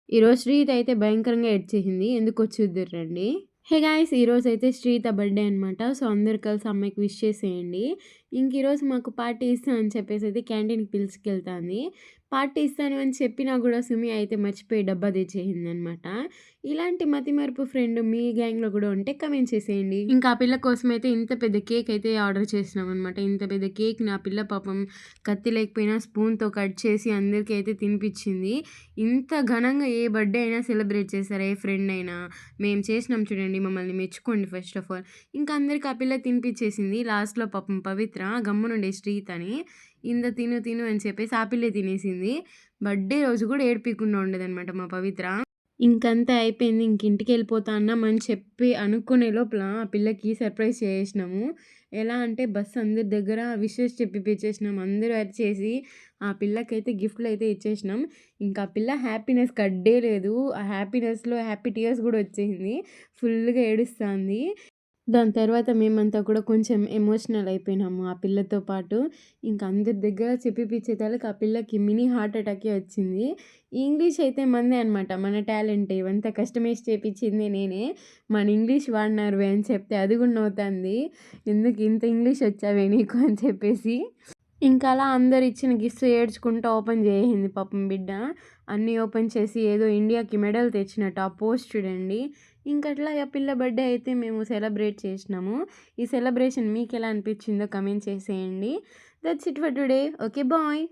ఈరోజు శ్రీత అయితే భయంకరంగా ఏడ్చేసింది. ఎందుకో చూద్దురు రండి. Hey guys! ఈరోజైతే శ్రీత బర్త్‌డే అనమాట. సో, అందరూ కలిసి అమ్మాయికి విష్ చేసేయండి. ఈరోజు మాకు పార్టీ ఇస్తా అని చెప్పేసైతే క్యాంటీన్‌కి పిలుచుకెళ్తాంది. పార్టీ ఇస్తాను అని చెప్పినా గూడా సుమి అయితే మర్చిపోయి డబ్బా తెచ్చేసిందనమాట. ఇలాంటి మతిమరుపు ఫ్రెండ్ మీ గ్యాంగ్‌లో గూడా ఉంటే కామెంట్ చేసేయండి. ఇంకా ఆ పిల్ల కోసమైతే ఇంత పెద్ద కేక్ అయితే ఆర్డర్ చేసినామనమాట. ఇంత పెద్ద కేక్‌ని ఆ పిల్ల పాపం కత్తి లేకపోయినా స్పూన్‌తో కట్ చేసి అందరికీ అయితే తినిపిచ్చింది. ఇంత ఘనంగా ఏ బర్త్‌డే అయినా సెలబ్రేట్ చేశారా ఏ ఫ్రెండ్ అయినా? మేము చేసినాం చూడండి, మమ్మల్ని మెచ్చుకోండి ఫస్ట్ ఆఫ్ ఆల్. ఇంకా అందరికి ఆ పిల్ల తినిపిచ్చేసింది. లాస్ట్‌లో పాపం పవిత్ర గమ్మునుండే శ్రీత్ అని తిను తిను అని చెప్పేసి ఆ పిల్లే తినేసింది. బర్త్‌డే రోజు కూడా ఏడిపియకుండా ఉండేదనమాట మా పవిత్ర. ఇంకంతా అయిపోయింది. ఇంటికెళ్ళిపోతా అన్నాం అని చెప్పి అనుకునే లోపల ఆ పిల్లకి సర్ప్రైజ్ చేసేసినాము. ఎలా అంటే బస్ అందరి దగ్గర విషెస్ చెప్పిపిచ్చేసినాం. అందరూ అరిచేసి ఆ పిల్లకైతే గిఫ్ట్‌లయితే ఇచ్చేసినాం. ఇంకా ఆ పిల్ల హ్యాపీనెస్‌కి అడ్డే లేదు. ఆ హ్యాపీనెస్‌లో హ్యాపీ టీయర్స్ గూడా వచ్చేసింది. ఫుల్‌గా ఏడుస్తాంది. దాని తర్వాత మేమంతా కూడా కొంచెం ఎమోషనల్ అయిపోయినాము ఆ పిల్లతో పాటు. ఇంక అందరి దగ్గర చెప్పిపిచ్చేతలకి ఆ పిల్లకి మినీ హార్ట్ అటాకే వచ్చింది. ఇంగ్లీష్ అయితే మనదే అనమాట. మన టాలెంటే. ఇవంతా కస్టమైజ్ చేపిచ్చింది నేనే. మన ఇంగ్లీష్ వాడినారువే అని చెప్తే అది కూడా నవ్వుతాంది. ఎందుకు ఇంత ఇంగ్లీష్ వచ్చావే నీకు అని చెప్పేసి. ఇంకా అలా అందరు ఇచ్చిన గిఫ్ట్స్ ఏడ్చుకుంటా ఓపెన్ చేసింది పాపం బిడ్డ. అన్నీ ఓపెన్ చేసి ఏదో ఇండియాకి మెడల్ తెచ్చినట్టు ఆ పోజ్ చూడండి. ఇంకట్లా ఆ పిల్ల బర్త్‌డే అయితే మేము సెలబ్రేట్ చేసినాము. ఈ సెలబ్రేషన్ మీకెలా అనిపించిందో కామెంట్ చేసేయండి. That's it for today. Okay bye.